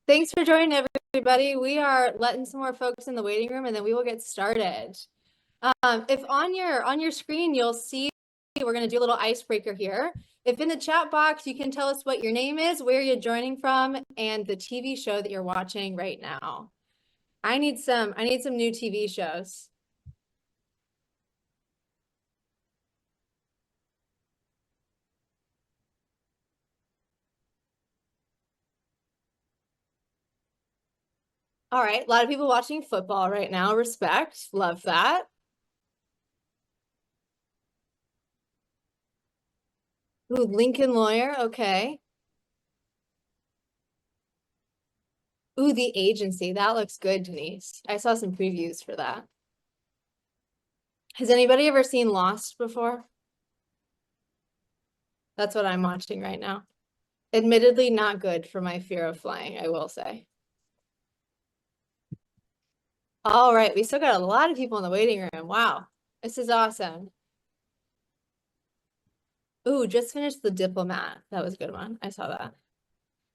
Thanks for joining, everybody. We are letting some more folks in the waiting room, and then we will get started. If on your screen you'll see we're going to do a little icebreaker here. If in the chat box you can tell us what your name is, where you're joining from, and the TV show that you're watching right now. I need some new TV shows. All right, a lot of people watching football right now. Respect, love that. Ooh, Lincoln Lawyer, okay. Ooh, The Agency, that looks good, Denise. I saw some previews for that. Has anybody ever seen Lost before? That's what I'm watching right now. Admittedly, not good for my fear of flying, I will say. All right, we still got a lot of people in the waiting room. Wow, this is awesome. Ooh, just finished The Diplomat. That was a good one. I saw that.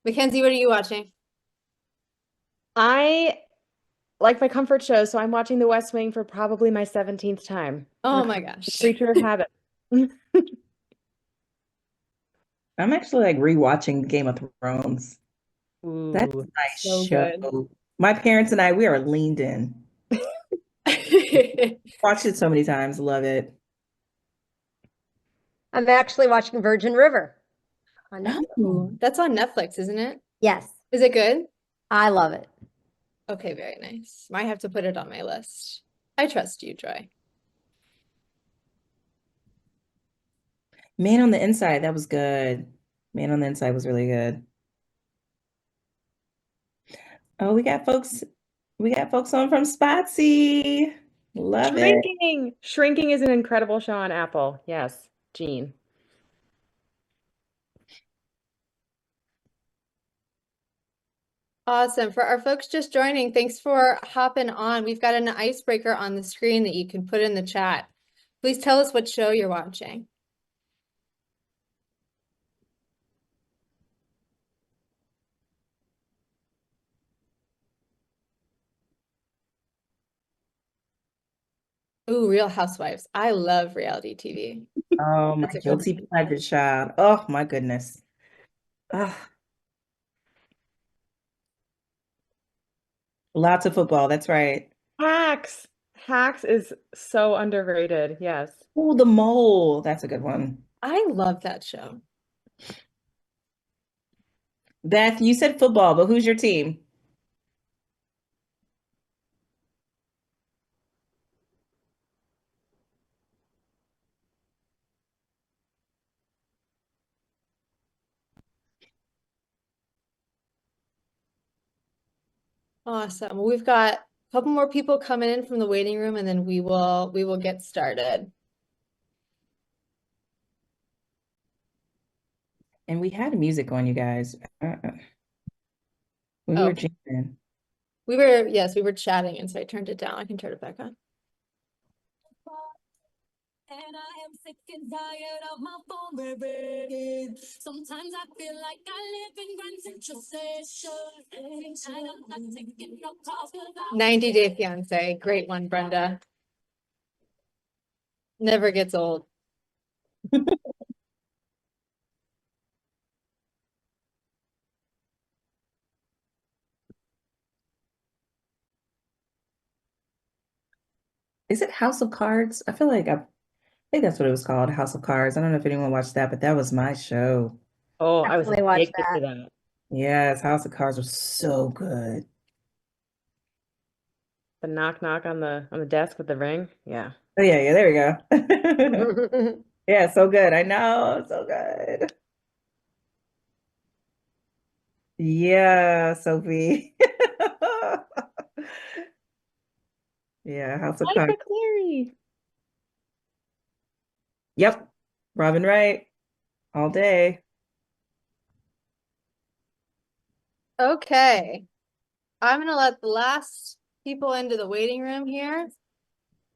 Mackenzie, what are you watching? I like my comfort show, so I'm watching The West Wing for probably my 17th time. Oh my gosh. Creature of habit. I'm actually like rewatching Game of Thrones. That's a Ooh, nice so show. good. My parents and I, we are leaned in. Watched it so many times, love it. I'm actually watching Virgin River on Netflix. Oh, that's on Netflix, isn't it? Yes, Is it good? I love it. Okay, very nice. Might have to put it on my list. I trust you, Joy. Man on the Inside, that was good. Man on the Inside was really good. Oh, we got folks on from Spotsy. Love it. Shrinking. Shrinking is an incredible show on Apple. Yes, Jean. Awesome. For our folks just joining, thanks for hopping on. We've got an icebreaker on the screen that you can put in the chat. Please tell us what show you're watching. Ooh, Real Housewives. I love reality TV. Oh, my That's a good guilty one. pleasure child. Oh my goodness. Lots of football, that's right. Hacks. Hacks is so underrated. Yes. Oh, The Mole. That's a good one. I love that show. Beth, you said football, but who's your team? Awesome. Well, we've got a couple more people coming in from the waiting room, and then we will get started. And we had music on, you guys. When we Oh, were jamming. yes, we were chatting, and so I turned it down. I can turn it back on. And I am sick and tired of my phone ringing. Sometimes I feel like I live in Grand Central Station. And I'm not taking no calls 'cause I 90 Day Fiance. Great one, Brenda. Never gets old. Is it House of Cards? I think that's what it was called, House of Cards. I don't know if anyone watched that, but that was my show. Oh, I was Definitely watch addicted to that. that. Yes, House of Cards was so good. The knock knock on the desk with the ring. Yeah. Oh yeah, there we go. Yeah, so good. I know, so good. Yeah, Sophie. Yeah, House of Monica Cards. Clary. Yep. Robin Wright all day. Okay. I'm gonna let the last people into the waiting room here.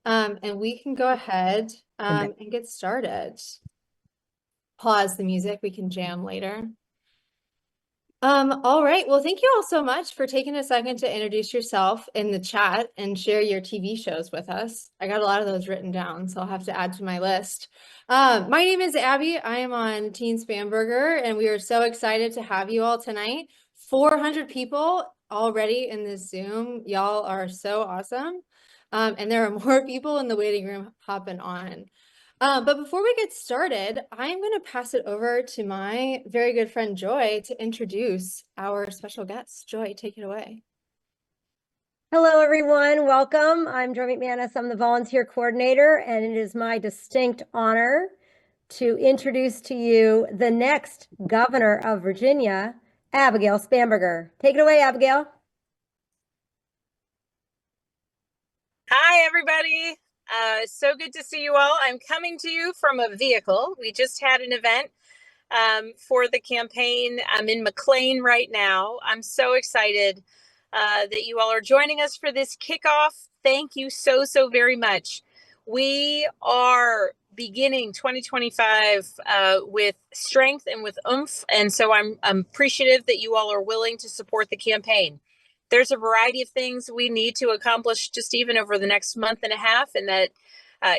And we can go ahead and get started. Pause the music, we can jam later. All right. Well, thank you all so much for taking a second to introduce yourself in the chat and share your TV shows with us. I got a lot of those written down, so I'll have to add to my list. My name is Abby. I am on Team Spanberger, and we are so excited to have you all tonight. 400 people already in this Zoom. Y'all are so awesome. And there are more people in the waiting room hopping on. But before we get started, I'm going to pass it over to my very good friend Joy to introduce our special guest. Joy, take it away. Hello, everyone. Welcome. I'm Joy McManus. I'm the volunteer coordinator, and it is my distinct honor to introduce to you the next governor of Virginia, Abigail Spanberger. Take it away, Abigail. Hi, everybody. So good to see you all. I'm coming to you from a vehicle. We just had an event for the campaign. I'm in McLean right now. I'm so excited that you all are joining us for this kickoff. Thank you so very much. We are beginning 2025 with strength and with oomph. And so I'm appreciative that you all are willing to support the campaign. There's a variety of things we need to accomplish just even over the next month and a half, and that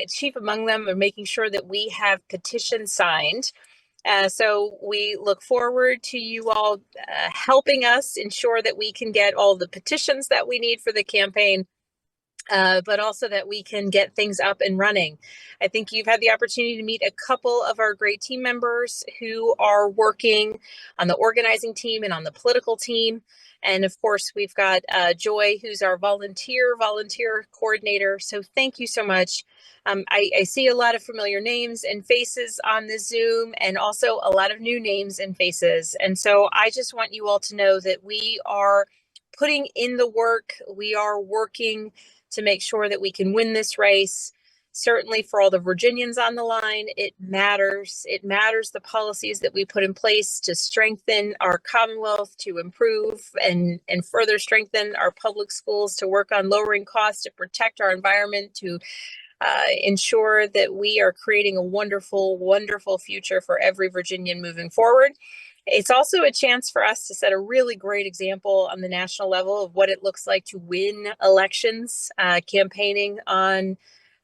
chief among them are making sure that we have petitions signed. So we look forward to you all helping us ensure that we can get all the petitions that we need for the campaign, but also that we can get things up and running. I think you've had the opportunity to meet a couple of our great team members who are working on the organizing team and on the political team. And of course, we've got Joy, who's our volunteer coordinator. So thank you so much. I see a lot of familiar names and faces on the Zoom, and also a lot of new names and faces. And so I just want you all to know that we are putting in the work. We are working to make sure that we can win this race. Certainly for all the Virginians on the line, it matters. It matters the policies that we put in place to strengthen our Commonwealth, to improve and further strengthen our public schools, to work on lowering costs, to protect our environment, to ensure that we are creating a wonderful, wonderful future for every Virginian moving forward. It's also a chance for us to set a really great example on the national level of what it looks like to win elections, campaigning on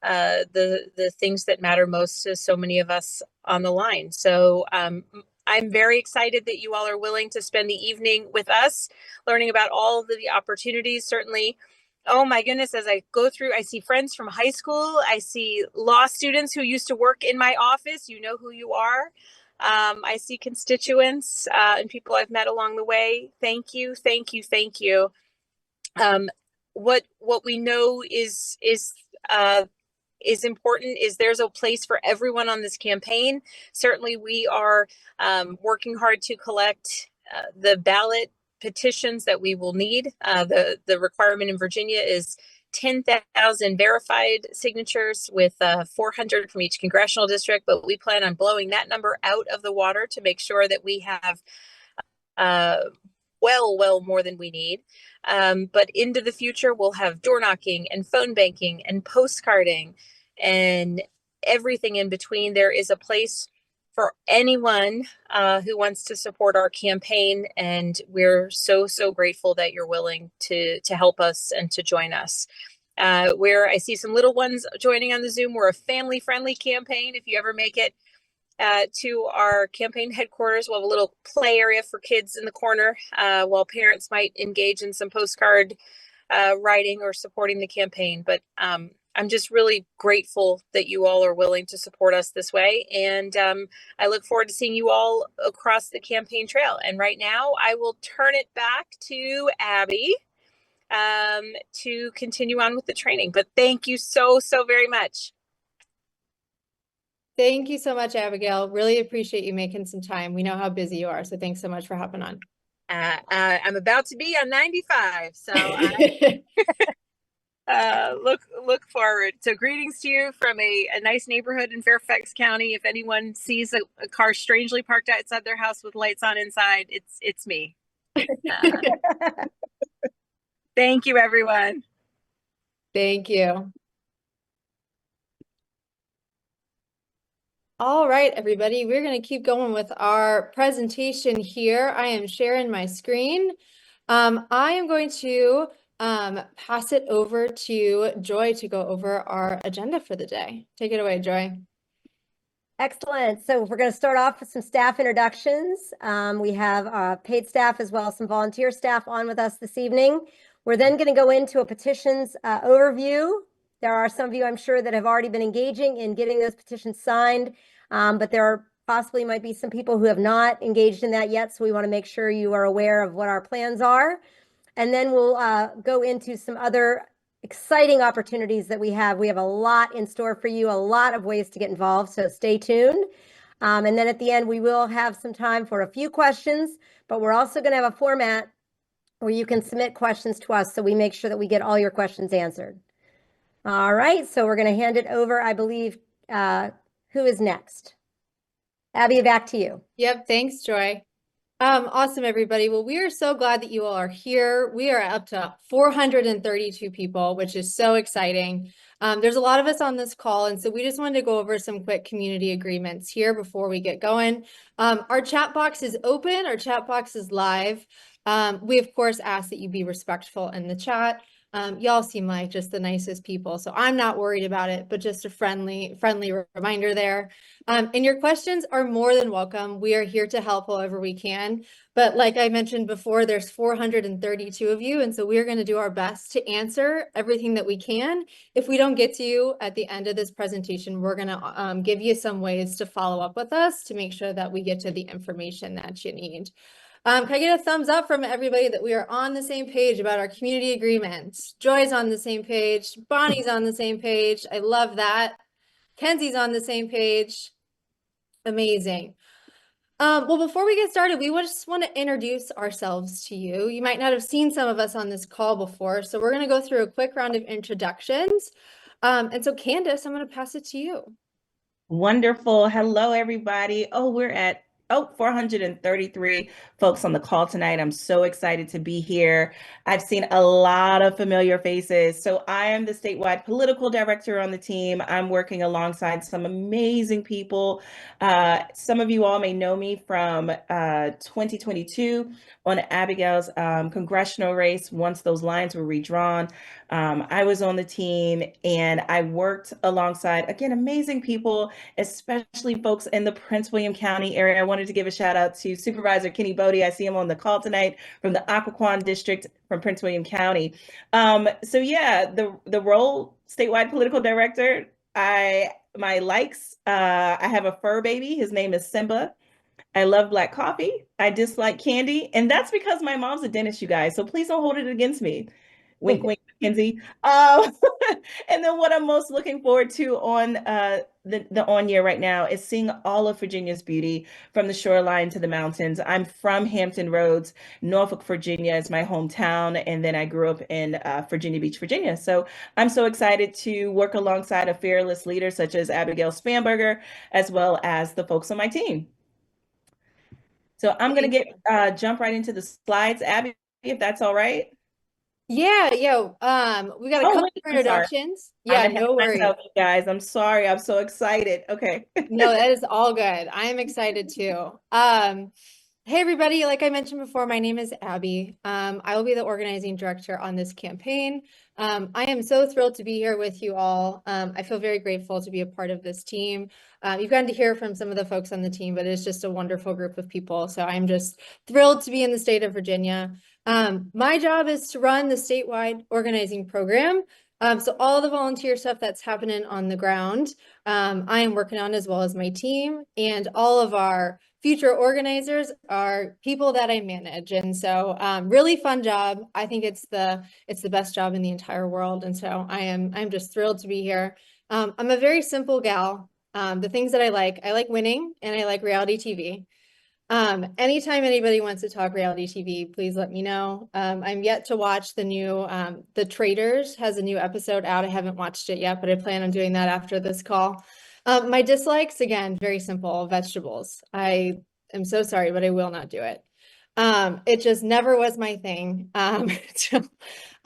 the things that matter most to so many of us on the line. So I'm very excited that you all are willing to spend the evening with us, learning about all of the opportunities. Certainly, oh my goodness, as I go through, I see friends from high school. I see law students who used to work in my office. You know who you are. I see constituents and people I've met along the way. Thank you, thank you, thank you. What we know is important is there's a place for everyone on this campaign. Certainly, we are working hard to collect the ballot petitions that we will need. The requirement in Virginia is 10,000 verified signatures with 400 from each congressional district, but we plan on blowing that number out of the water to make sure that we have well more than we need. But into the future, we'll have door knocking and phone banking and postcarding and everything in between. There is a place for anyone who wants to support our campaign, and we're so grateful that you're willing to help us and to join us. Where I see some little ones joining on the Zoom, we're a family-friendly campaign. If you ever make it to our campaign headquarters, we'll have a little play area for kids in the corner while parents might engage in some postcard writing or supporting the campaign. But I'm just really grateful that you all are willing to support us this way. And I look forward to seeing you all across the campaign trail. And right now, I will turn it back to Abby to continue on with the training. But thank you so very much. Thank you so much, Abigail. Really appreciate you making some time. We know how busy you are, so thanks so much for hopping on. I'm about to be on 95, so I look forward. So greetings to you from a nice neighborhood in Fairfax County. If anyone sees a car strangely parked outside their house with lights on inside, it's me. Thank you, everyone. Thank you. All right, everybody, we're going to keep going with our presentation here. I am sharing my screen. I am going to pass it over to Joy to go over our agenda for the day. Take it away, Joy. Excellent. So we're going to start off with some staff introductions. We have paid staff as well as some volunteer staff on with us this evening. We're then going to go into a petitions overview. There are some of you, I'm sure, that have already been engaging in getting those petitions signed, but there are possibly might be some people who have not engaged in that yet. So we want to make sure you are aware of what our plans are. And then we'll go into some other exciting opportunities that we have. We have a lot in store for you, a lot of ways to get involved, so stay tuned. And then at the end, we will have some time for a few questions, but we're also going to have a format where you can submit questions to us so we make sure that we get all your questions answered. All right, so we're going to hand it over, I believe, who is next? Abby, back to you. Yep, thanks, Joy. Awesome, everybody. Well, we are so glad that you all are here. We are up to 432 people, which is so exciting. There's a lot of us on this call, and so we just wanted to go over some quick community agreements here before we get going. Our chat box is open. Our chat box is live. We, of course, ask that you be respectful in the chat. Y'all seem like just the nicest people, so I'm not worried about it, but just a friendly reminder there. And your questions are more than welcome. We are here to help however we can. But like I mentioned before, there's 432 of you, and so we're going to do our best to answer everything that we can. If we don't get to you at the end of this presentation, we're going to give you some ways to follow up with us to make sure that we get to the information that you need. Can I get a thumbs up from everybody that we are on the same page about our community agreement? Joy's on the same page. Bonnie's on the same page. I love that. Kenzie's on the same page. Amazing. Well, before we get started, we just want to introduce ourselves to you. You might not have seen some of us on this call before, so we're going to go through a quick round of introductions. And so Candace, I'm going to pass it to you. Wonderful. Hello, everybody. We're at 433 folks on the call tonight. I'm so excited to be here. I've seen a lot of familiar faces. So I am the statewide political director on the team. I'm working alongside some amazing people. Some of you all may know me from 2022 on Abigail's congressional race. Once those lines were redrawn, I was on the team and I worked alongside, again, amazing people, especially folks in the Prince William County area. I wanted to give a shout out to Supervisor Kenny Bodie. I see him on the call tonight from the Occoquan District from Prince William County. So yeah, the role, statewide political director, my likes, I have a fur baby. His name is Simba. I love black coffee. I dislike candy. And that's because my mom's a dentist, you guys. So please don't hold it against me. Wink, wink, Mackenzie. And then what I'm most looking forward to on the on year right now is seeing all of Virginia's beauty from the shoreline to the mountains. I'm from Hampton Roads. Norfolk, Virginia is my hometown. And then I grew up in Virginia Beach, Virginia. So I'm so excited to work alongside a fearless leader such as Abigail Spanberger, as well as the folks on my team. So I'm going to jump right into the slides, Abby, if that's all right. Yeah. We got a couple of introductions. Yeah, no worries. You guys, I'm sorry. I'm so excited. Okay. No, that is all good. I am excited too. Hey, everybody. Like I mentioned before, my name is Abby. I will be the organizing director on this campaign. I am so thrilled to be here with you all. I feel very grateful to be a part of this team. You've gotten to hear from some of the folks on the team, but it's just a wonderful group of people. So I'm just thrilled to be in the state of Virginia. My job is to run the statewide organizing program. So all the volunteer stuff that's happening on the ground, I am working on, as well as my team, and all of our future organizers are people that I manage. And so really fun job. I think it's the best job in the entire world. And so I'm just thrilled to be here. I'm a very simple gal. The things that I like winning, and I like reality TV. Anytime anybody wants to talk reality TV, please let me know. I'm yet to watch the new, The Traitors has a new episode out. I haven't watched it yet, but I plan on doing that after this call. My dislikes, again, very simple: vegetables. I am so sorry, but I will not do it. It just never was my thing. I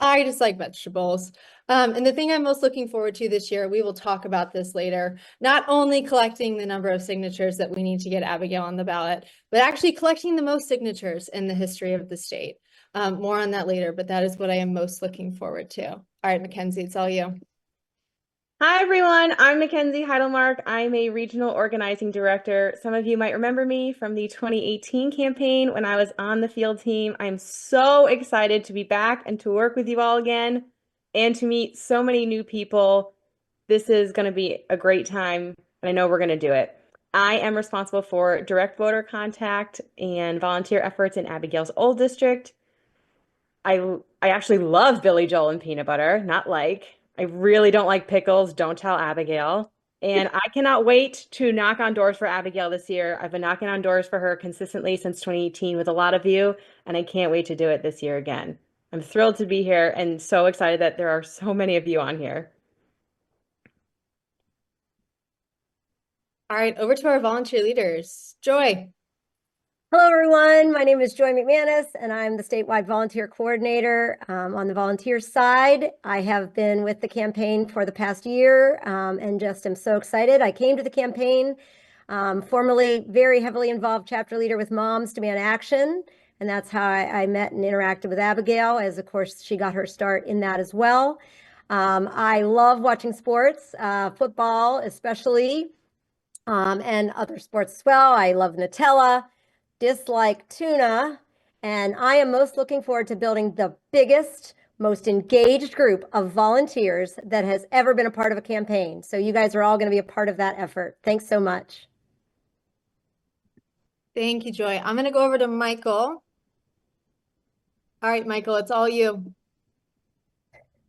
just like vegetables. And the thing I'm most looking forward to this year, we will talk about this later, not only collecting the number of signatures that we need to get Abigail on the ballot, but actually collecting the most signatures in the history of the state. More on that later, but that is what I am most looking forward to. All right, Mackenzie, it's all you. Hi, everyone. I'm Mackenzie Heidelmark. I'm a regional organizing director. Some of you might remember me from the 2018 campaign when I was on the field team. I'm so excited to be back and to work with you all again and to meet so many new people. This is going to be a great time, and I know we're going to do it. I am responsible for direct voter contact and volunteer efforts in Abigail's old district. I actually love Billy Joel and peanut butter, not like. I really don't like pickles. Don't tell Abigail. And I cannot wait to knock on doors for Abigail this year. I've been knocking on doors for her consistently since 2018 with a lot of you, and I can't wait to do it this year again. I'm thrilled to be here and so excited that there are so many of you on here. All right, over to our volunteer leaders. Joy. Hello, everyone. My name is Joy McManus, and I'm the statewide volunteer coordinator. On the volunteer side, I have been with the campaign for the past year and just am so excited. I came to the campaign, formerly very heavily involved chapter leader with Moms Demand Action, and that's how I met and interacted with Abigail, as of course she got her start in that as well. I love watching sports, football especially, and other sports as well. I love Nutella, dislike tuna, and I am most looking forward to building the biggest, most engaged group of volunteers that has ever been a part of a campaign. So you guys are all going to be a part of that effort. Thanks so much. Thank you, Joy. I'm going to go over to Michael. All right, Michael, it's all you.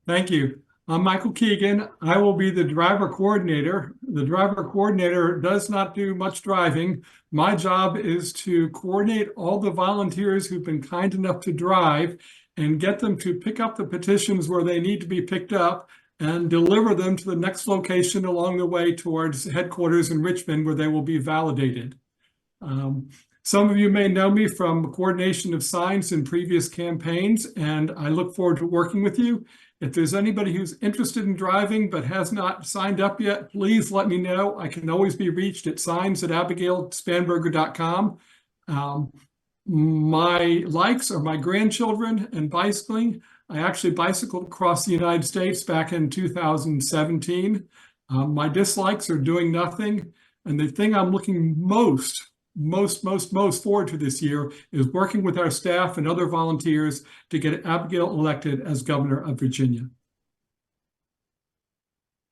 Thank you. I'm Michael Keegan. I will be the driver coordinator. The driver coordinator does not do much driving. My job is to coordinate all the volunteers who've been kind enough to drive and get them to pick up the petitions where they need to be picked up and deliver them to the next location along the way towards headquarters in Richmond where they will be validated. Some of you may know me from coordination of signs in previous campaigns, and I look forward to working with you. If there's anybody who's interested in driving but has not signed up yet, please let me know. I can always be reached at signs@abigailspanberger.com. My likes are my grandchildren and bicycling. I actually bicycled across the United States back in 2017. My dislikes are doing nothing. And the thing I'm looking most forward to this year is working with our staff and other volunteers to get Abigail elected as governor of Virginia.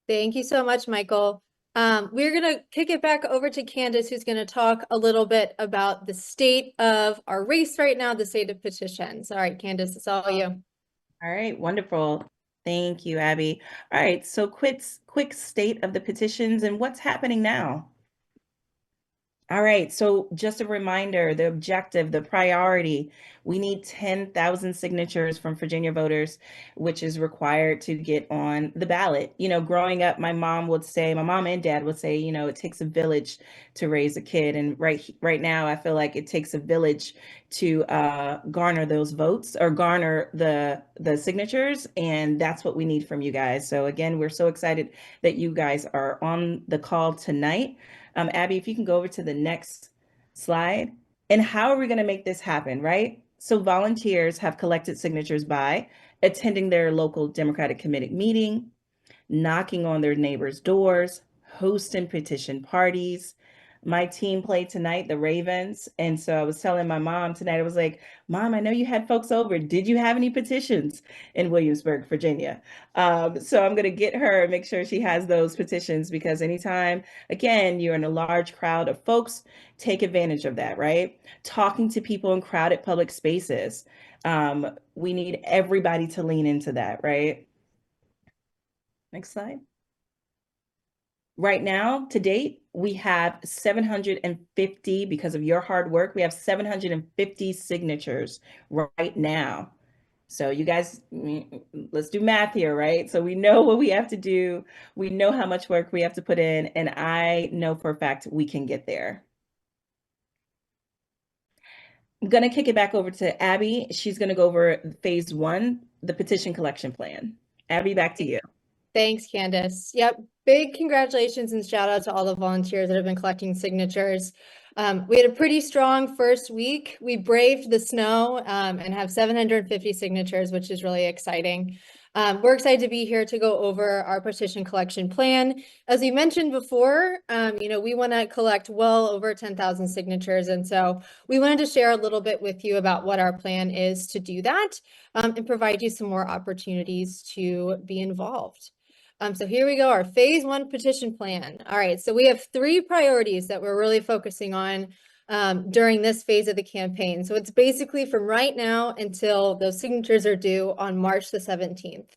Thank you so much, Michael. We're going to kick it back over to Candace, who's going to talk a little bit about the state of our race right now, the state of petitions. All right, Candace, it's all you. All right, wonderful. Thank you, Abby. All right, so quick state of the petitions and what's happening now. All right, so just a reminder, the objective, the priority, we need 10,000 signatures from Virginia voters, which is required to get on the ballot. You know, growing up, my mom and dad would say, you know, it takes a village to raise a kid. And right now, I feel like it takes a village to garner those votes or garner the signatures. And that's what we need from you guys. So again, we're so excited that you guys are on the call tonight. Abby, if you can go over to the next slide. And how are we going to make this happen, right? So volunteers have collected signatures by attending their local Democratic Committee meeting, knocking on their neighbors' doors, hosting petition parties. My team played tonight, the Ravens. And so I was telling my mom tonight, I was like, Mom, I know you had folks over. Did you have any petitions in Williamsburg, Virginia? So I'm going to get her and make sure she has those petitions, because anytime, again, you're in a large crowd of folks, take advantage of that, right? Talking to people in crowded public spaces. We need everybody to lean into that, right? Next slide. Right now, to date, we have 750, because of your hard work, we have 750 signatures right now. So you guys, let's do math here, right? So we know what we have to do. We know how much work we have to put in, and I know for a fact we can get there. I'm going to kick it back over to Abby. She's going to go over phase 1, the petition collection plan. Abby, back to you. Thanks, Candace. Yep. Big congratulations and shout out to all the volunteers that have been collecting signatures. We had a pretty strong first week. We braved the snow and have 750 signatures, which is really exciting. We're excited to be here to go over our petition collection plan. As we mentioned before, we want to collect well over 10,000 signatures. And so we wanted to share a little bit with you about what our plan is to do that and provide you some more opportunities to be involved. So here we go, our phase 1 petition plan. All right, so we have 3 priorities that we're really focusing on during this phase of the campaign. So it's basically from right now until those signatures are due on March the 17th.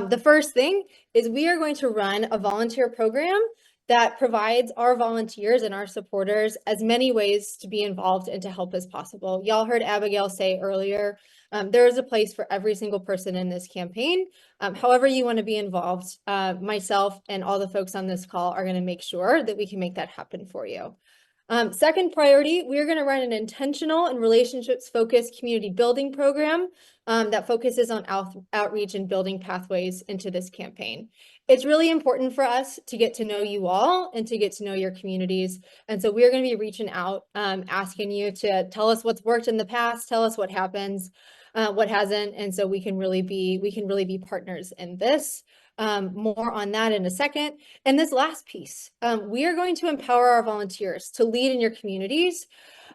The first thing is we are going to run a volunteer program that provides our volunteers and our supporters as many ways to be involved and to help as possible. Y'all heard Abigail say earlier, there is a place for every single person in this campaign. However you want to be involved, myself and all the folks on this call are going to make sure that we can make that happen for you. Second priority, we're going to run an intentional and relationships-focused community building program that focuses on outreach and building pathways into this campaign. It's really important for us to get to know you all and to get to know your communities. And so we're going to be reaching out, asking you to tell us what's worked in the past, tell us what happens, what hasn't. And so we can really be partners in this. More on that in a second. And this last piece, we are going to empower our volunteers to lead in your communities.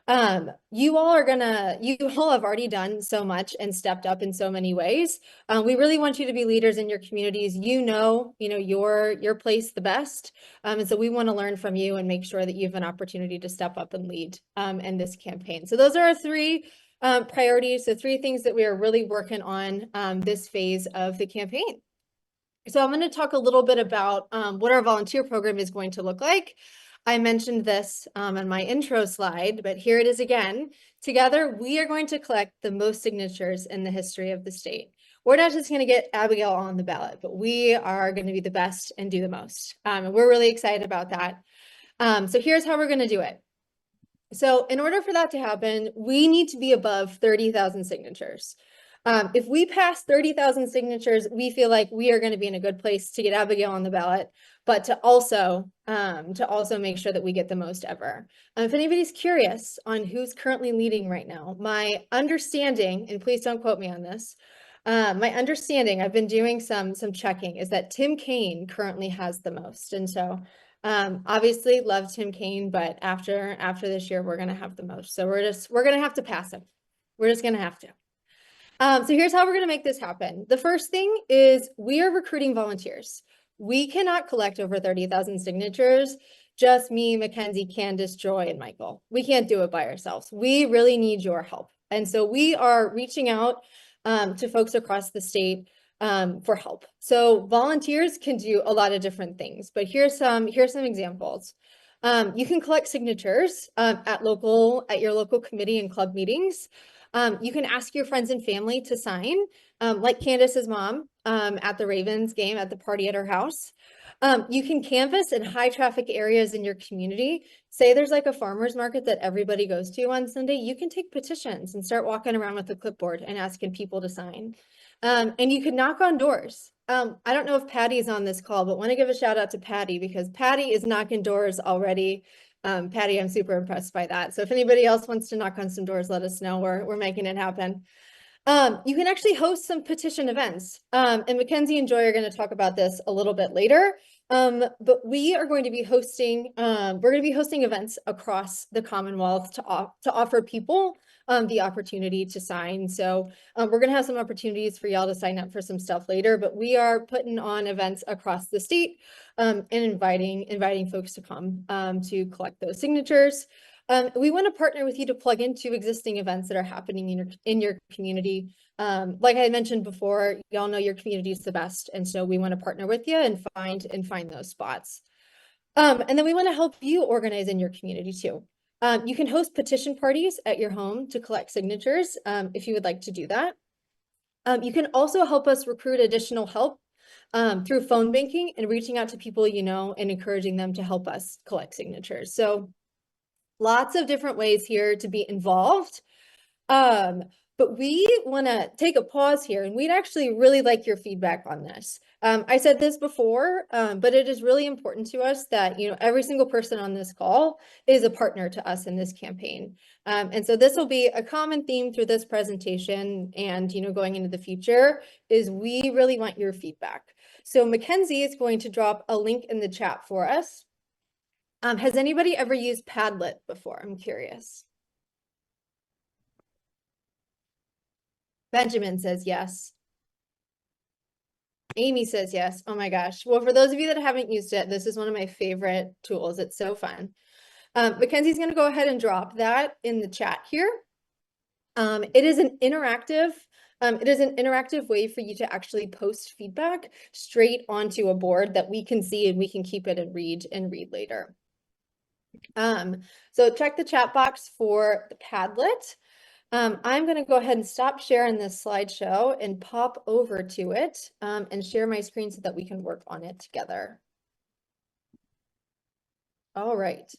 You all have already done so much and stepped up in so many ways. We really want you to be leaders in your communities. You know your place the best. And so we want to learn from you and make sure that you have an opportunity to step up and lead in this campaign. So those are our 3 priorities, the 3 things that we are really working on this phase of the campaign. So I'm going to talk a little bit about what our volunteer program is going to look like. I mentioned this on my intro slide, but here it is again. Together, we are going to collect the most signatures in the history of the state. We're not just going to get Abigail on the ballot, but we are going to be the best and do the most. And we're really excited about that. So here's how we're going to do it. So in order for that to happen, we need to be above 30,000 signatures. If we pass 30,000 signatures, we feel like we are going to be in a good place to get Abigail on the ballot, but to also make sure that we get the most ever. If anybody's curious on who's currently leading right now, my understanding, and please don't quote me on this, my understanding, I've been doing some checking, is that Tim Kaine currently has the most. And so obviously love Tim Kaine, but after this year, we're going to have the most. So we're going to have to pass him. We're just going to have to. So here's how we're going to make this happen. The first thing is we are recruiting volunteers. We cannot collect over 30,000 signatures, just me, Mackenzie, Candace, Joy, and Michael. We can't do it by ourselves. We really need your help. And so we are reaching out to folks across the state for help. So volunteers can do a lot of different things, but here's some examples. You can collect signatures at your local committee and club meetings. You can ask your friends and family to sign, like Candace's mom at the Ravens game at the party at her house. You can canvass in high traffic areas in your community. Say there's like a farmer's market that everybody goes to on Sunday. You can take petitions and start walking around with a clipboard and asking people to sign. And you can knock on doors. I don't know if Patty's on this call, but want to give a shout out to Patty because Patty is knocking doors already. Patty, I'm super impressed by that. So if anybody else wants to knock on some doors, let us know. We're making it happen. You can actually host some petition events. And Mackenzie and Joy are going to talk about this a little bit later. But we are going to be hosting, events across the Commonwealth to offer people the opportunity to sign. So we're going to have some opportunities for y'all to sign up for some stuff later, but we are putting on events across the state and inviting folks to come to collect those signatures. We want to partner with you to plug into existing events that are happening in your community. Like I mentioned before, y'all know your community is the best. And so we want to partner with you and find those spots. And then we want to help you organize in your community too. You can host petition parties at your home to collect signatures if you would like to do that. You can also help us recruit additional help through phone banking and reaching out to people you know and encouraging them to help us collect signatures. So lots of different ways here to be involved. But we want to take a pause here, and we'd actually really like your feedback on this. I said this before, but it is really important to us that, you know, every single person on this call is a partner to us in this campaign. And so this will be a common theme through this presentation and, you know, going into the future is we really want your feedback. So Mackenzie is going to drop a link in the chat for us. Has anybody ever used Padlet before? I'm curious. Benjamin says yes. Amy says yes. Oh my gosh. Well, for those of you that haven't used it, this is one of my favorite tools. It's so fun. Mackenzie's going to go ahead and drop that in the chat here. It is an interactive way for you to actually post feedback straight onto a board that we can see and we can keep it and read later. So check the chat box for the Padlet. I'm going to go ahead and stop sharing this slideshow and pop over to it and share my screen so that we can work on it together. All right.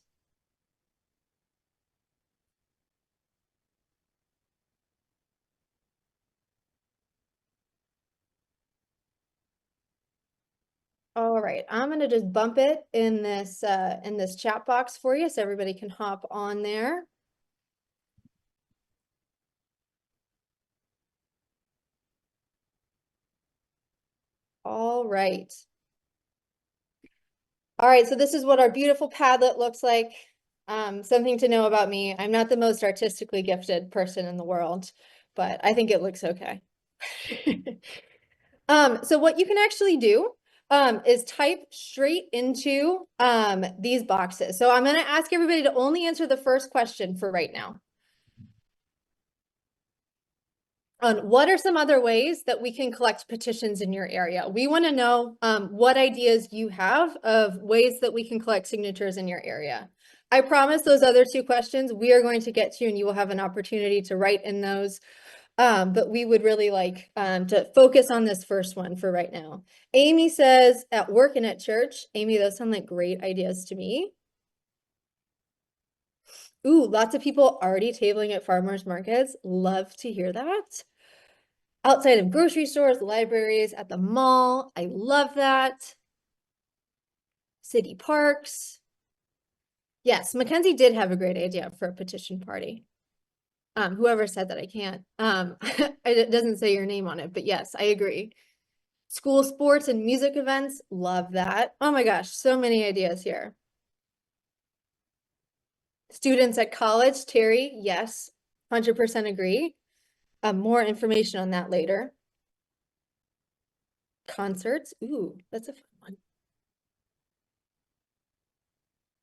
All right, I'm going to just bump it in this chat box for you so everybody can hop on there. All right. All right, so this is what our beautiful Padlet looks like. Something to know about me. I'm not the most artistically gifted person in the world, but I think it looks okay. So what you can actually do is type straight into these boxes. So I'm going to ask everybody to only answer the first question for right now. What are some other ways that we can collect petitions in your area? We want to know what ideas you have of ways that we can collect signatures in your area. I promise those other two questions we are going to get to, and you will have an opportunity to write in those. But we would really like to focus on this first one for right now. Amy says at work and at church. Amy, those sound like great ideas to me. Ooh, lots of people already tabling at farmers markets. Love to hear that. Outside of grocery stores, libraries, at the mall. I love that. City parks. Yes, Mackenzie did have a great idea for a petition party. Whoever said that, I can't. It doesn't say your name on it, but yes, I agree. School sports and music events, love that. Oh my gosh, so many ideas here. Students at college, Terry, yes, 100% agree. More information on that later. Concerts, ooh, that's a fun one.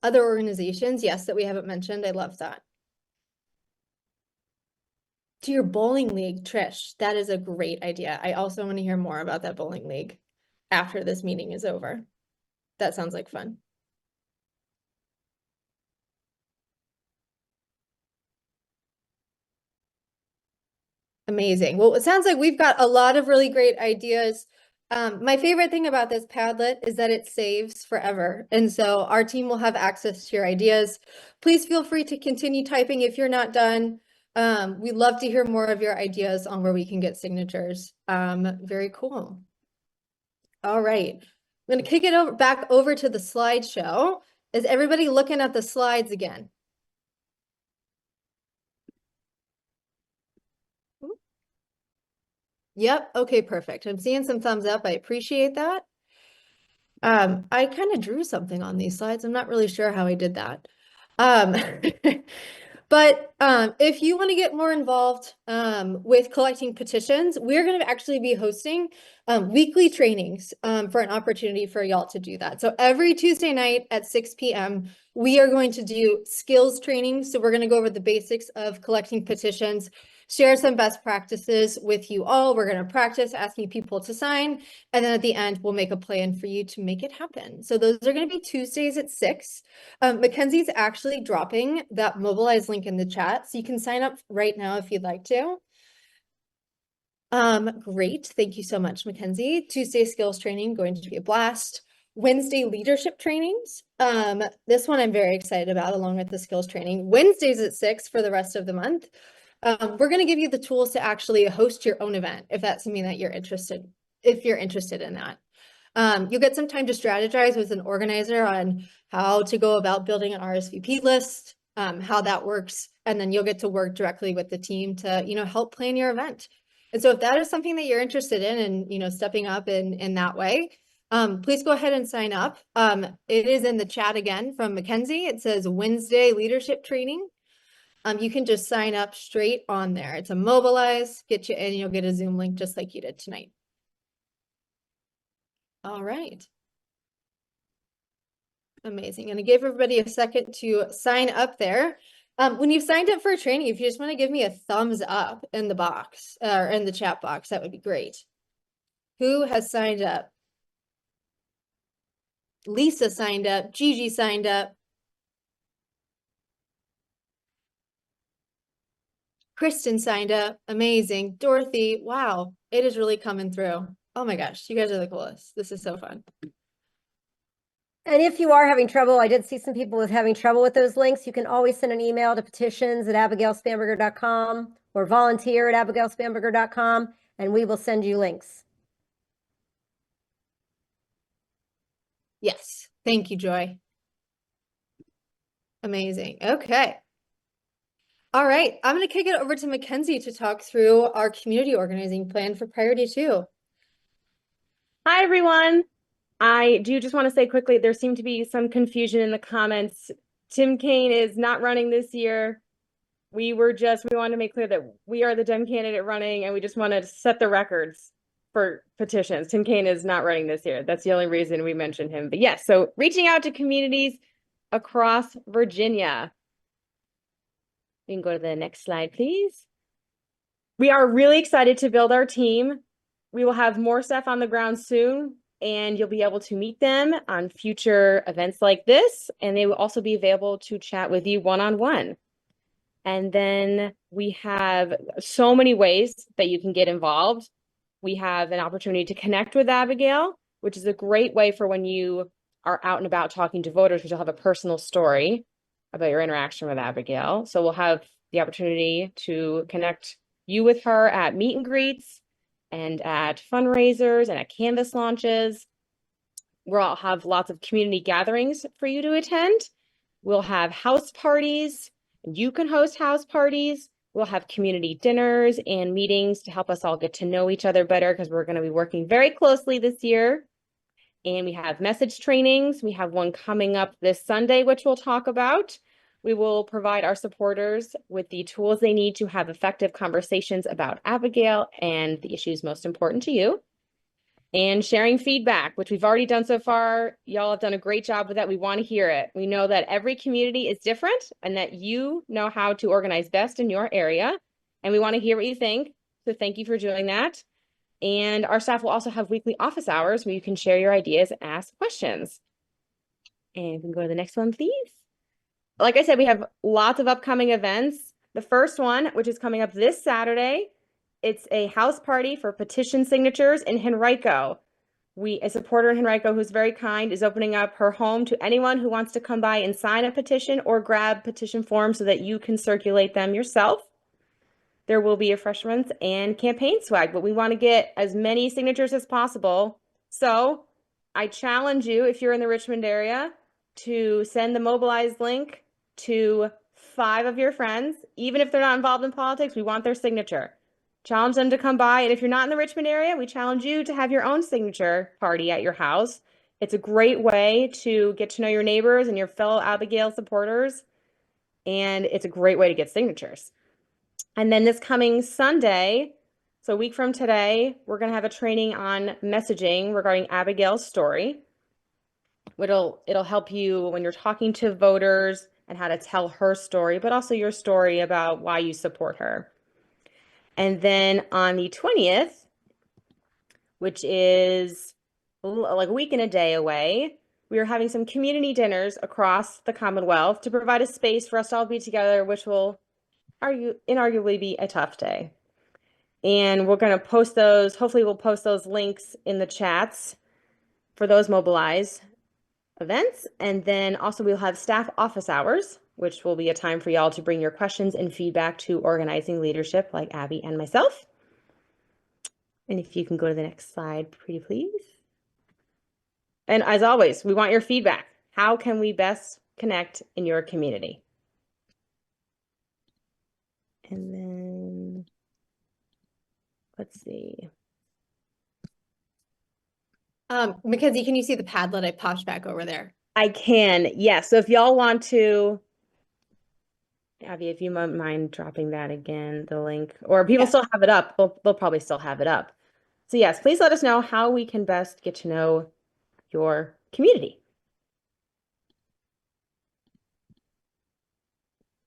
Other organizations, yes, that we haven't mentioned, I love that. To your bowling league, Trish, that is a great idea. I also want to hear more about that bowling league after this meeting is over. That sounds like fun. Amazing. Well, it sounds like we've got a lot of really great ideas. My favorite thing about this Padlet is that it saves forever. And so our team will have access to your ideas. Please feel free to continue typing if you're not done. We'd love to hear more of your ideas on where we can get signatures. Very cool. All right. I'm going to kick it back over to the slideshow. Is everybody looking at the slides again? Yep. Okay, perfect. I'm seeing some thumbs up. I appreciate that. I kind of drew something on these slides. I'm not really sure how I did that. But if you want to get more involved with collecting petitions, we're going to actually be hosting weekly trainings for an opportunity for y'all to do that. So every Tuesday night at 6 p.m., we are going to do skills training. So we're going to go over the basics of collecting petitions, share some best practices with you all. We're going to practice asking people to sign. And then at the end, we'll make a plan for you to make it happen. So those are going to be Tuesdays at 6. Mackenzie's actually dropping that Mobilize link in the chat. So you can sign up right now if you'd like to. Great. Thank you so much, Mackenzie. Tuesday skills training, going to be a blast. Wednesday leadership trainings. This one I'm very excited about, along with the skills training. Wednesdays at 6 for the rest of the month. We're going to give you the tools to actually host your own event if that's something that you're interested in that. You'll get some time to strategize with an organizer on how to go about building an RSVP list, how that works, and then you'll get to work directly with the team to, help plan your event. And so if that is something that you're interested in and, stepping up in that way, please go ahead and sign up. It is in the chat again from Mackenzie. It says Wednesday leadership training. You can just sign up straight on there. It's a mobilize, get you in, you'll get a Zoom link just like you did tonight. All right. Amazing. I'm going to give everybody a second to sign up there. When you've signed up for a training, if you just want to give me a thumbs up in the box or in the chat box, that would be great. Who has signed up? Lisa signed up. Gigi signed up. Kristen signed up. Amazing. Dorothy. Wow. It is really coming through. Oh my gosh. You guys are the coolest. This is so fun. And if you are having trouble, I did see some people with having trouble with those links. You can always send an email to petitions@abigailspanberger.com or volunteer@abigailspanberger.com, and we will send you links. Yes. Thank you, Joy. Amazing. Okay. All right. I'm going to kick it over to Mackenzie to talk through our community organizing plan for Priority 2. Hi, everyone. I do just want to say quickly, there seemed to be some confusion in the comments. Tim Kaine is not running this year. We wanted to make clear that we are the Dem candidate running, and we just want to set the records for petitions. Tim Kaine is not running this year. That's the only reason we mentioned him. But yes, so reaching out to communities across Virginia. We can go to the next slide, please. We are really excited to build our team. We will have more staff on the ground soon, and you'll be able to meet them on future events like this, and they will also be available to chat with you one-on-one. And then we have so many ways that you can get involved. We have an opportunity to connect with Abigail, which is a great way for when you are out and about talking to voters, because you'll have a personal story about your interaction with Abigail. So we'll have the opportunity to connect you with her at meet and greets and at fundraisers and at Canvas launches. We'll have lots of community gatherings for you to attend. We'll have house parties. You can host house parties. We'll have community dinners and meetings to help us all get to know each other better, because we're going to be working very closely this year. And we have message trainings. We have one coming up this Sunday, which we'll talk about. We will provide our supporters with the tools they need to have effective conversations about Abigail and the issues most important to you. And sharing feedback, which we've already done so far. Y'all have done a great job with that. We want to hear it. We know that every community is different and that you know how to organize best in your area. And we want to hear what you think. So thank you for doing that. And our staff will also have weekly office hours where you can share your ideas and ask questions. And we can go to the next one, please. Like I said, we have lots of upcoming events. The first one, which is coming up this Saturday, it's a house party for petition signatures in Henrico. A supporter in Henrico who's very kind is opening up her home to anyone who wants to come by and sign a petition or grab petition forms so that you can circulate them yourself. There will be refreshments and campaign swag, but we want to get as many signatures as possible. So I challenge you, if you're in the Richmond area, to send the mobilized link to 5 of your friends. Even if they're not involved in politics, we want their signature. Challenge them to come by. And if you're not in the Richmond area, we challenge you to have your own signature party at your house. It's a great way to get to know your neighbors and your fellow Abigail supporters. And it's a great way to get signatures. And then this coming Sunday, so a week from today, we're going to have a training on messaging regarding Abigail's story. It'll help you when you're talking to voters and how to tell her story, but also your story about why you support her. And then on the 20th, which is like a week and a day away, we are having some community dinners across the Commonwealth to provide a space for us to all be together, which will inarguably be a tough day. And we're going to post those. Hopefully we'll post those links in the chats for those mobilize events. And then also we'll have staff office hours which will be a time for y'all to bring your questions and feedback to organizing leadership like Abby and myself. And if you can go to the next slide, pretty please. And as always, we want your feedback. How can we best connect in your community? And then, let's see. Mackenzie, can you see the Padlet I popped back over there? I can, yes. So if y'all want to, Abby, if you don't mind dropping that again, the link, or people still have it up, they'll probably still have it up. So yes, please let us know how we can best get to know your community.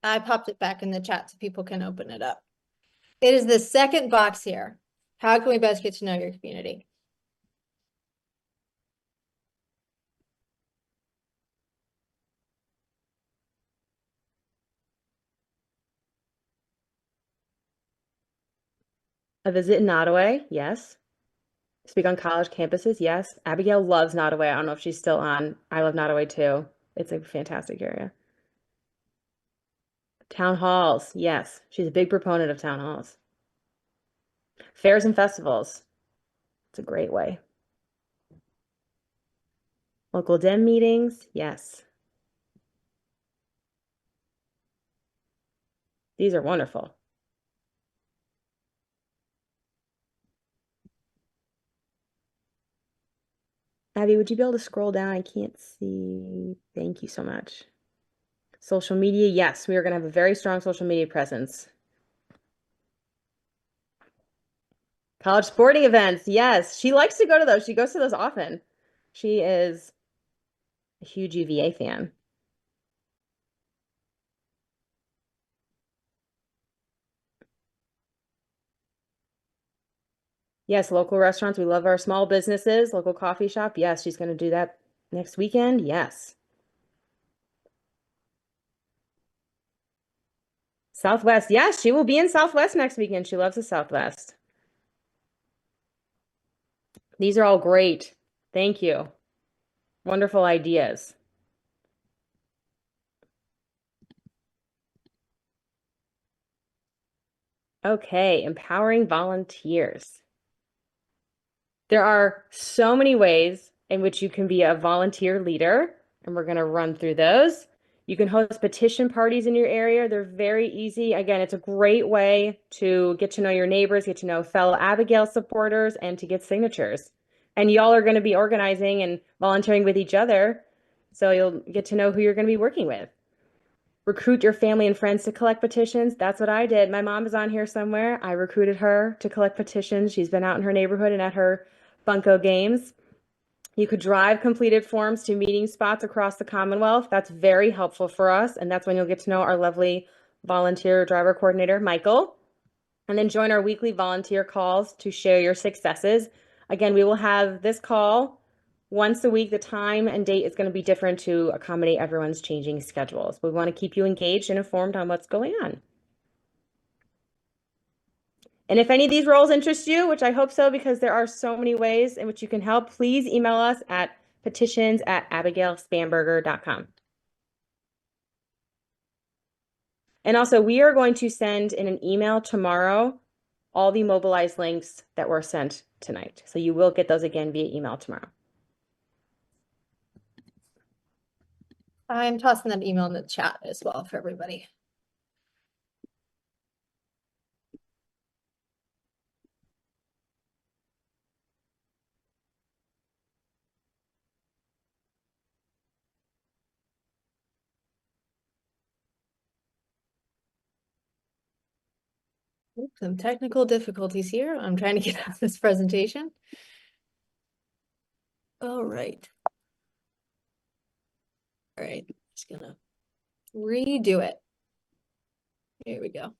I popped it back in the chat so people can open it up. It is the second box here. How can we best get to know your community? A visit in Nottoway, yes. Speak on college campuses, yes. Abigail loves Nottoway. I don't know if she's still on. I love Nottoway too. It's a fantastic area. Town halls, yes. She's a big proponent of town halls. Fairs and festivals. It's a great way. Local DEM meetings, yes. These are wonderful. Abby, would you be able to scroll down? I can't see. Thank you so much. Social media, yes, we are going to have a very strong social media presence. College sporting events, yes. She likes to go to those. She goes to those often. She is a huge UVA fan. Yes, local restaurants. We love our small businesses, local coffee shop. Yes, she's going to do that next weekend. Yes. Southwest. Yes, she will be in Southwest next weekend. She loves the Southwest. These are all great. Thank you. Wonderful ideas. Okay, empowering volunteers. There are so many ways in which you can be a volunteer leader, and we're going to run through those. You can host petition parties in your area. They're very easy. Again, it's a great way to get to know your neighbors, get to know fellow Abigail supporters, and to get signatures. And y'all are going to be organizing and volunteering with each other, so you'll get to know who you're going to be working with. Recruit your family and friends to collect petitions. That's what I did. My mom is on here somewhere. I recruited her to collect petitions. She's been out in her neighborhood and at her Bunko games. You could drive completed forms to meeting spots across the Commonwealth. That's very helpful for us. And that's when you'll get to know our lovely volunteer driver coordinator, Michael. And then join our weekly volunteer calls to share your successes. Again, we will have this call once a week. The time and date is going to be different to accommodate everyone's changing schedules. We want to keep you engaged and informed on what's going on. And if any of these roles interest you, which I hope so, because there are so many ways in which you can help, please email us at petitions@abigailspanberger.com. And also, we are going to send in an email tomorrow all the mobilized links that were sent tonight. So you will get those again via email tomorrow. I'm tossing that email in the chat as well for everybody. Oops, some technical difficulties here. I'm trying to get out this presentation. All right. All right, just gonna redo it. Here we go.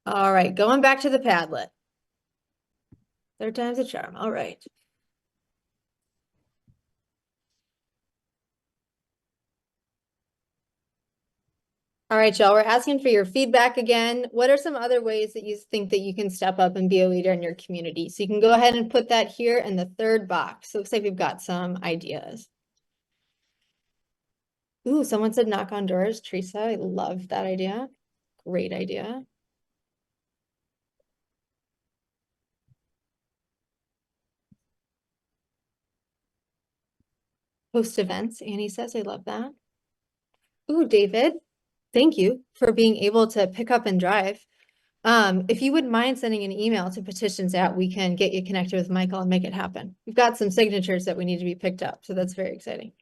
All right, going back to the Padlet. Third time's a charm. All right. All right, y'all, we're asking for your feedback again. What are some other ways that you think that you can step up and be a leader in your community? So you can go ahead and put that here in the third box. Looks like we've got some ideas. Ooh, someone said knock on doors. Teresa, I love that idea. Great idea. Host events, Annie says, I love that. Ooh, David, thank you for being able to pick up and drive. If you wouldn't mind sending an email to petitions out, we can get you connected with Michael and make it happen. We've got some signatures that we need to be picked up, so that's very exciting.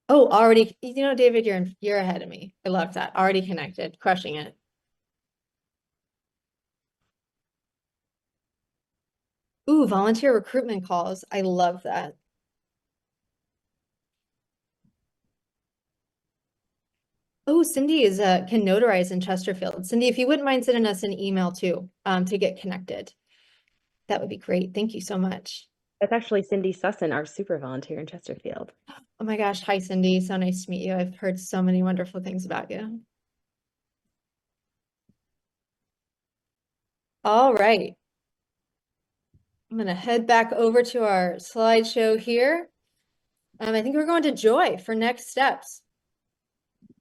Oh, already, you know, David, you're ahead of me. I love that. Already connected, crushing it. Ooh, volunteer recruitment calls. I love that. Oh, Cindy is can notarize in Chesterfield. Cindy, if you wouldn't mind sending us an email too, to get connected, that would be great. Thank you so much. That's actually Cindy Sussin, our super volunteer in Chesterfield. Oh my gosh, hi Cindy. So nice to meet you. I've heard so many wonderful things about you. All right. I'm gonna head back over to our slideshow here. I think we're going to Joy for next steps.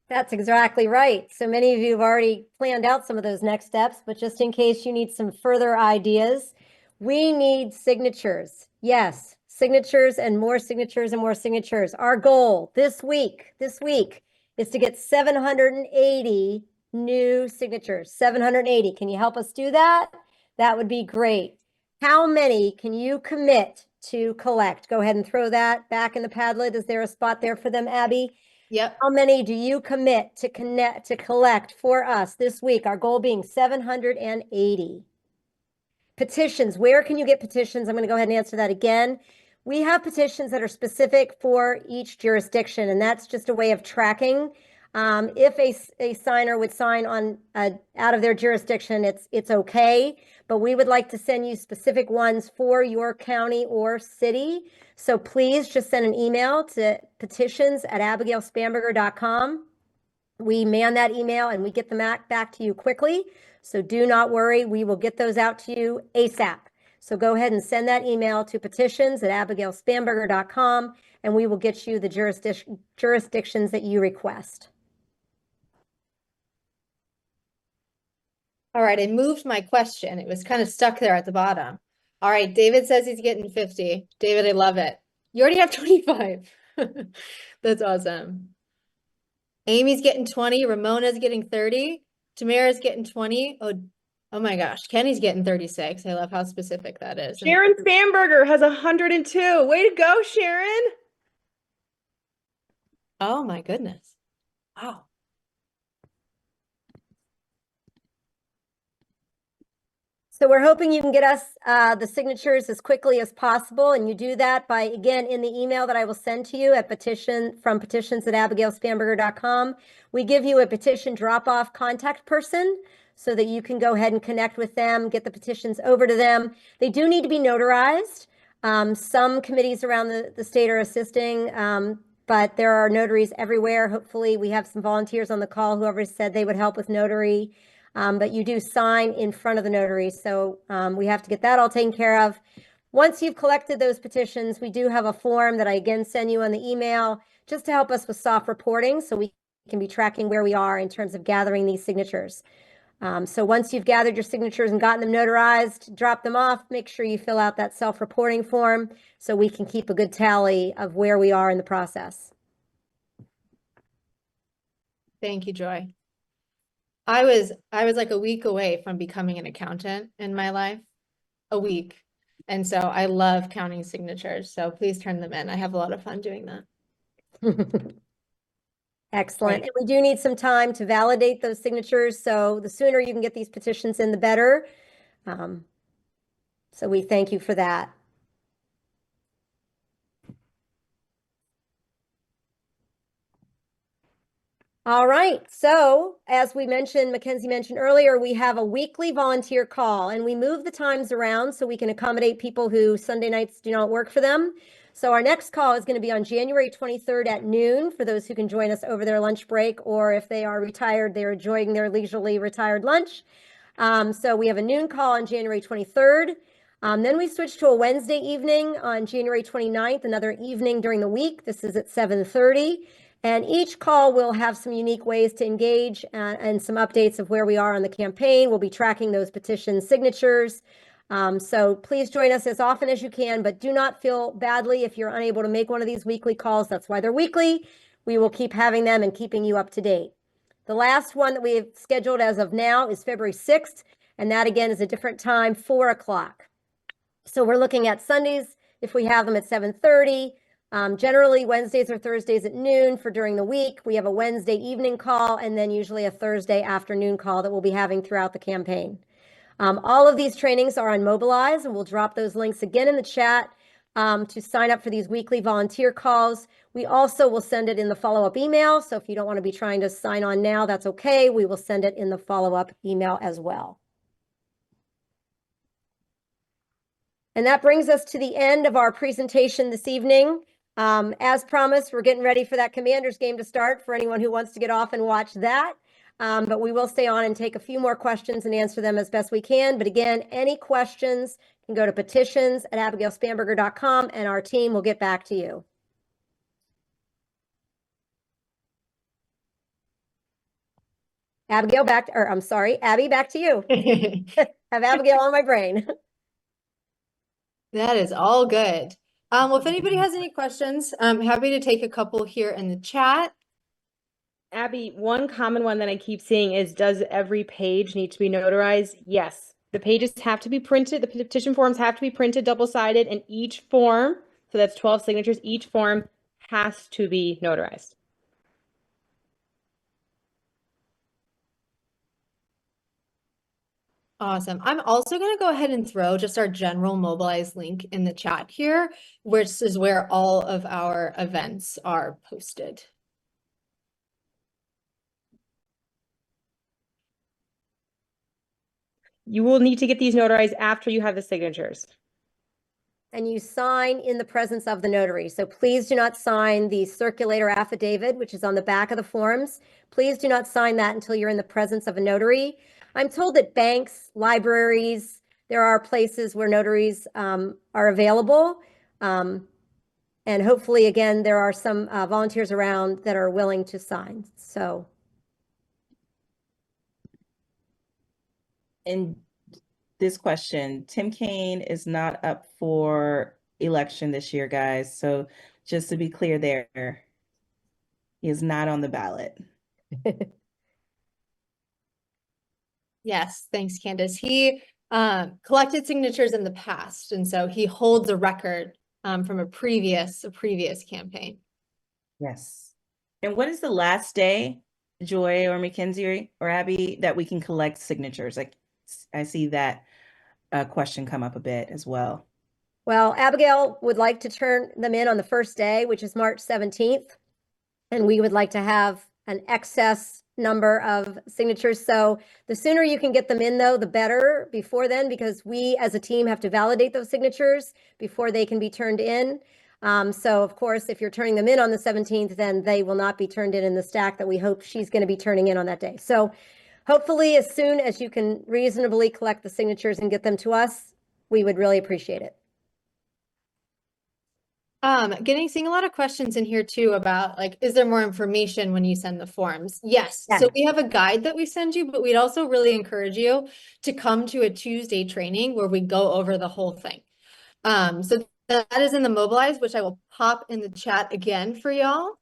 That's exactly right. So many of you have already planned out some of those next steps, but just in case you need some further ideas, we need signatures. Yes, signatures and more signatures and more signatures. Our goal this week is to get 780 new signatures. 780. Can you help us do that? That would be great. How many can you commit to collect? Go ahead and throw that back in the Padlet. Is there a spot there for them, Abby? Yep. How many do you commit to collect for us this week? Our goal being 780. Petitions, where can you get petitions? I'm going to go ahead and answer that again. We have petitions that are specific for each jurisdiction, and that's just a way of tracking. If a signer would sign on out of their jurisdiction, it's okay, but we would like to send you specific ones for your county or city. So please just send an email to petitions@abigailspanberger.com. We man that email and we get them back to you quickly. So do not worry, we will get those out to you ASAP. So go ahead and send that email to petitions@abigailspanberger.com and we will get you the jurisdictions that you request. All right, I moved my question. It was kind of stuck there at the bottom. All right, David says he's getting 50. David, I love it. You already have 25. That's awesome. Amy's getting 20. Ramona's getting 30. Tamara's getting 20. Oh my gosh. Kenny's getting 36. I love how specific that is. Sharon Spanberger has 102. Way to go, Sharon. Oh my goodness. Wow. So we're hoping you can get us the signatures as quickly as possible. And you do that by, again, in the email that I will send to you at petitions@abigailspanberger.com. We give you a petition drop-off contact person so that you can go ahead and connect with them, get the petitions over to them. They do need to be notarized. Some committees around the state are assisting, but there are notaries everywhere. Hopefully we have some volunteers on the call, whoever said they would help with notary. But you do sign in front of the notary. So we have to get that all taken care of. Once you've collected those petitions, we do have a form that I again send you on the email just to help us with soft reporting so we can be tracking where we are in terms of gathering these signatures. So once you've gathered your signatures and gotten them notarized, drop them off, make sure you fill out that self-reporting form so we can keep a good tally of where we are in the process. Thank you, Joy. I was like a week away from becoming an accountant in my life, a week. And so I love counting signatures. So please turn them in. I have a lot of fun doing that. Excellent. Right. And we do need some time to validate those signatures. So the sooner you can get these petitions in, the better. So we thank you for that. All right. So as we mentioned, Mackenzie mentioned earlier, we have a weekly volunteer call and we move the times around so we can accommodate people who Sunday nights do not work for them. So our next call is going to be on January 23rd at noon for those who can join us over their lunch break, or if they are retired, they're enjoying their leisurely retired lunch. So we have a noon call on January 23rd. Then we switch to a Wednesday evening on January 29th, another evening during the week. This is at 7:30. And each call will have some unique ways to engage and some updates of where we are on the campaign. We'll be tracking those petition signatures. So please join us as often as you can, but do not feel badly if you're unable to make one of these weekly calls. That's why they're weekly. We will keep having them and keeping you up to date. The last one that we've scheduled as of now is February 6th, and that again is a different time, 4 o'clock. So we're looking at Sundays if we have them at 7:30. Generally Wednesdays or Thursdays at noon for during the week. We have a Wednesday evening call and then usually a Thursday afternoon call that we'll be having throughout the campaign. All of these trainings are on Mobilize, and we'll drop those links again in the chat to sign up for these weekly volunteer calls. We also will send it in the follow-up email. So if you don't want to be trying to sign on now, that's okay. We will send it in the follow-up email as well. And that brings us to the end of our presentation this evening. As promised, we're getting ready for that Commanders game to start for anyone who wants to get off and watch that. But we will stay on and take a few more questions and answer them as best we can. But again, any questions can go to petitions@abigailspanberger.com and our team will get back to you. Abigail, Abby, back to you. Have Abigail on my brain. That is all good. Well, if anybody has any questions, I'm happy to take a couple here in the chat. Abby, one common one that I keep seeing is, does every page need to be notarized? Yes. The pages have to be printed. The petition forms have to be printed double-sided, and each form, so that's 12 signatures, each form has to be notarized. Awesome. I'm also going to go ahead and throw just our general Mobilize link in the chat here, which is where all of our events are posted. You will need to get these notarized after you have the signatures. And you sign in the presence of the notary. So please do not sign the circulator affidavit, which is on the back of the forms. Please do not sign that until you're in the presence of a notary. I'm told that banks, libraries, there are places where notaries are available. And hopefully, again, there are some volunteers around that are willing to sign. So. And this question, Tim Kaine is not up for election this year, guys. So just to be clear there, he is not on the ballot. Yes, thanks, Candace. He collected signatures in the past, and so he holds a record from a previous campaign. Yes. And what is the last day, Joy or Mackenzie or Abby, that we can collect signatures? Like, I see that question come up a bit as well. Well, Abigail would like to turn them in on the first day, which is March 17th. And we would like to have an excess number of signatures. So the sooner you can get them in, though, the better before then, because we as a team have to validate those signatures before they can be turned in. So, of course, if you're turning them in on the 17th, then they will not be turned in the stack that we hope she's going to be turning in on that day. So hopefully, as soon as you can reasonably collect the signatures and get them to us, we would really appreciate it. Seeing a lot of questions in here too about, like, is there more information when you send the forms? Yes. So we have a guide that we send you, but we'd also really encourage you to come to a Tuesday training where we go over the whole thing. So that is in the Mobilize, which I will pop in the chat again for y'all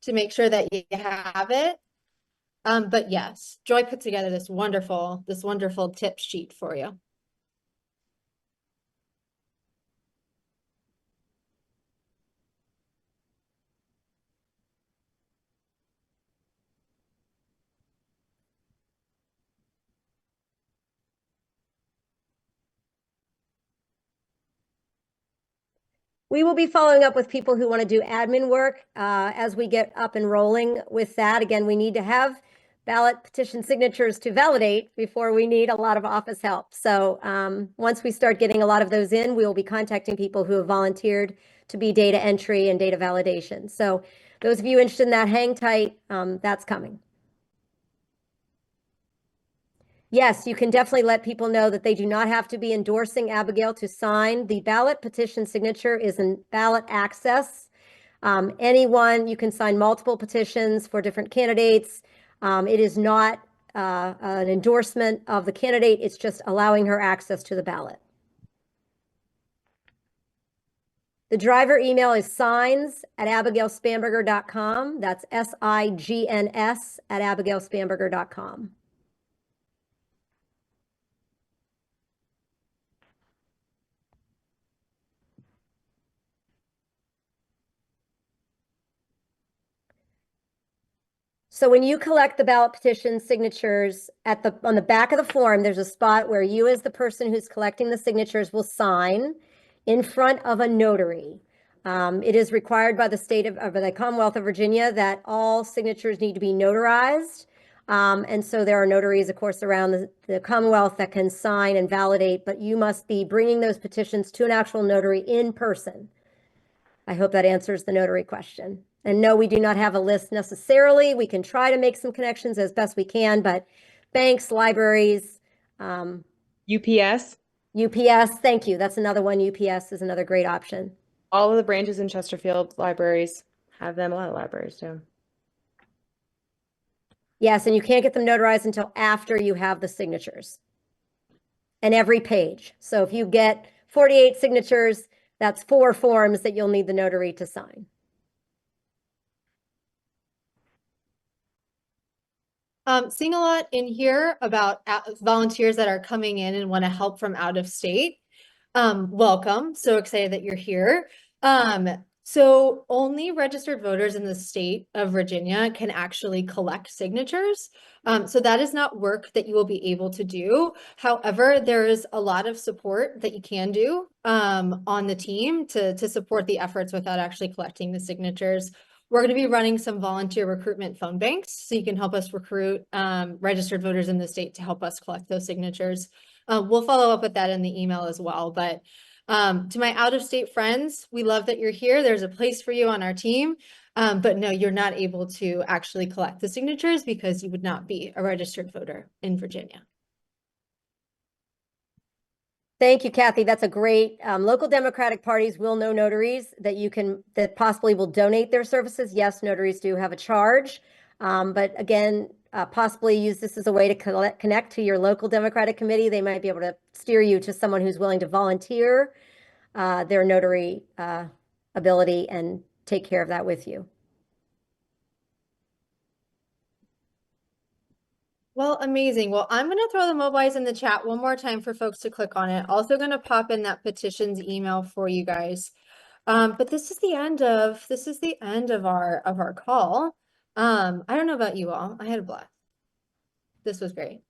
to make sure that you have it. But yes, Joy put together this wonderful tip sheet for you. We will be following up with people who want to do admin work as we get up and rolling with that. Again, we need to have ballot petition signatures to validate before we need a lot of office help. So once we start getting a lot of those in, we will be contacting people who have volunteered to be data entry and data validation. So those of you interested in that, hang tight, that's coming. Yes, you can definitely let people know that they do not have to be endorsing Abigail to sign. The ballot petition signature is in ballot access. Anyone, you can sign multiple petitions for different candidates. It is not an endorsement of the candidate. It's just allowing her access to the ballot. The driver email is signs@abigailspanberger.com. That's SIGNS@abigailspanberger.com. So when you collect the ballot petition signatures on the back of the form, there's a spot where you as the person who's collecting the signatures will sign in front of a notary. It is required by the the Commonwealth of Virginia that all signatures need to be notarized. And so there are notaries, of course, around the Commonwealth that can sign and validate, but you must be bringing those petitions to an actual notary in person. I hope that answers the notary question. And no, we do not have a list necessarily. We can try to make some connections as best we can, but banks, libraries, UPS, thank you. That's another one. UPS is another great option. all of the branches in Chesterfield libraries have them. A lot of libraries do. Yes, and you can't get them notarized until after you have the signatures. And every page. So if you get 48 signatures, that's 4 forms that you'll need the notary to sign. Seeing a lot in here about volunteers that are coming in and want to help from out of state. Welcome. So excited that you're here. So only registered voters in the state of Virginia can actually collect signatures. So that is not work that you will be able to do. However, there is a lot of support that you can do on the team to support the efforts without actually collecting the signatures. We're going to be running some volunteer recruitment phone banks, so you can help us recruit registered voters in the state to help us collect those signatures. We'll follow up with that in the email as well. But to my out-of-state friends, we love that you're here. There's a place for you on our team. But no, you're not able to actually collect the signatures because you would not be a registered voter in Virginia. Thank you, Kathy. That's a great, local Democratic parties will know notaries that possibly will donate their services. Yes, notaries do have a charge, but again, possibly use this as a way to connect to your local Democratic committee. They might be able to steer you to someone who's willing to volunteer their notary ability and take care of that with you. Well, amazing. Well, I'm going to throw the mobilize in the chat one more time for folks to click on it. Also going to pop in that petitions email for you guys. But this is the end of our call. I don't know about you all. I had a blast. This was great.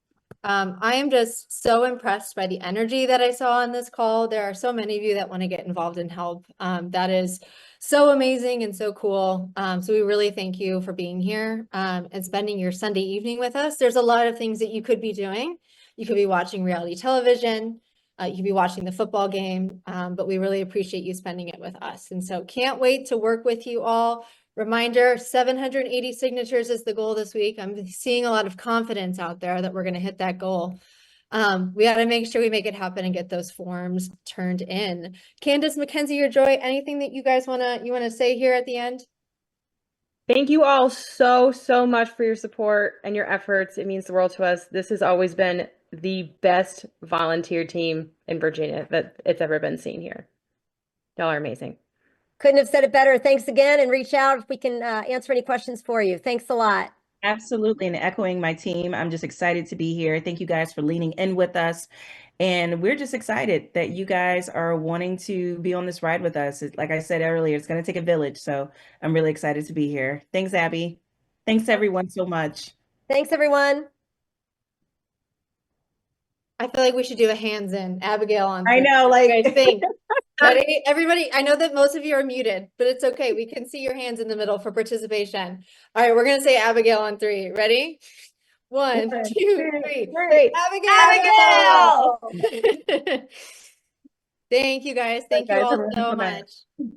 I am just so impressed by the energy that I saw on this call. There are so many of you that want to get involved and help. That is so amazing and so cool. So we really thank you for being here and spending your Sunday evening with us. There's a lot of things that you could be doing. You could be watching reality television. You could be watching the football game, but we really appreciate you spending it with us. And so can't wait to work with you all. Reminder, 780 signatures is the goal this week. I'm seeing a lot of confidence out there that we're going to hit that goal. We got to make sure we make it happen and get those forms turned in. Candace, Mackenzie, or Joy, anything that you guys want to say here at the end? Thank you all so much for your support and your efforts. It means the world to us. This has always been the best volunteer team in Virginia that it's ever been seen here. Y'all are amazing. Couldn't have said it better. Thanks again, and reach out if we can answer any questions for you. Thanks a lot. Absolutely. And echoing my team, I'm just excited to be here. Thank you guys for leaning in with us. And we're just excited that you guys are wanting to be on this ride with us. Like I said earlier, it's going to take a village. So I'm really excited to be here. Thanks, Abby. Thanks, everyone, so much. Thanks, everyone. I feel like we should do a hands in. Abigail on 3. I know, What do you guys think? Ready? Everybody, I know that most of you are muted, but it's okay. We can see your hands in the middle for participation. All right, we're going to say Abigail on 3. Ready? One, One, two, two, three. three. Abigail! Abigail! Thank you guys. Thank you guys, all everyone, so bye-bye. much.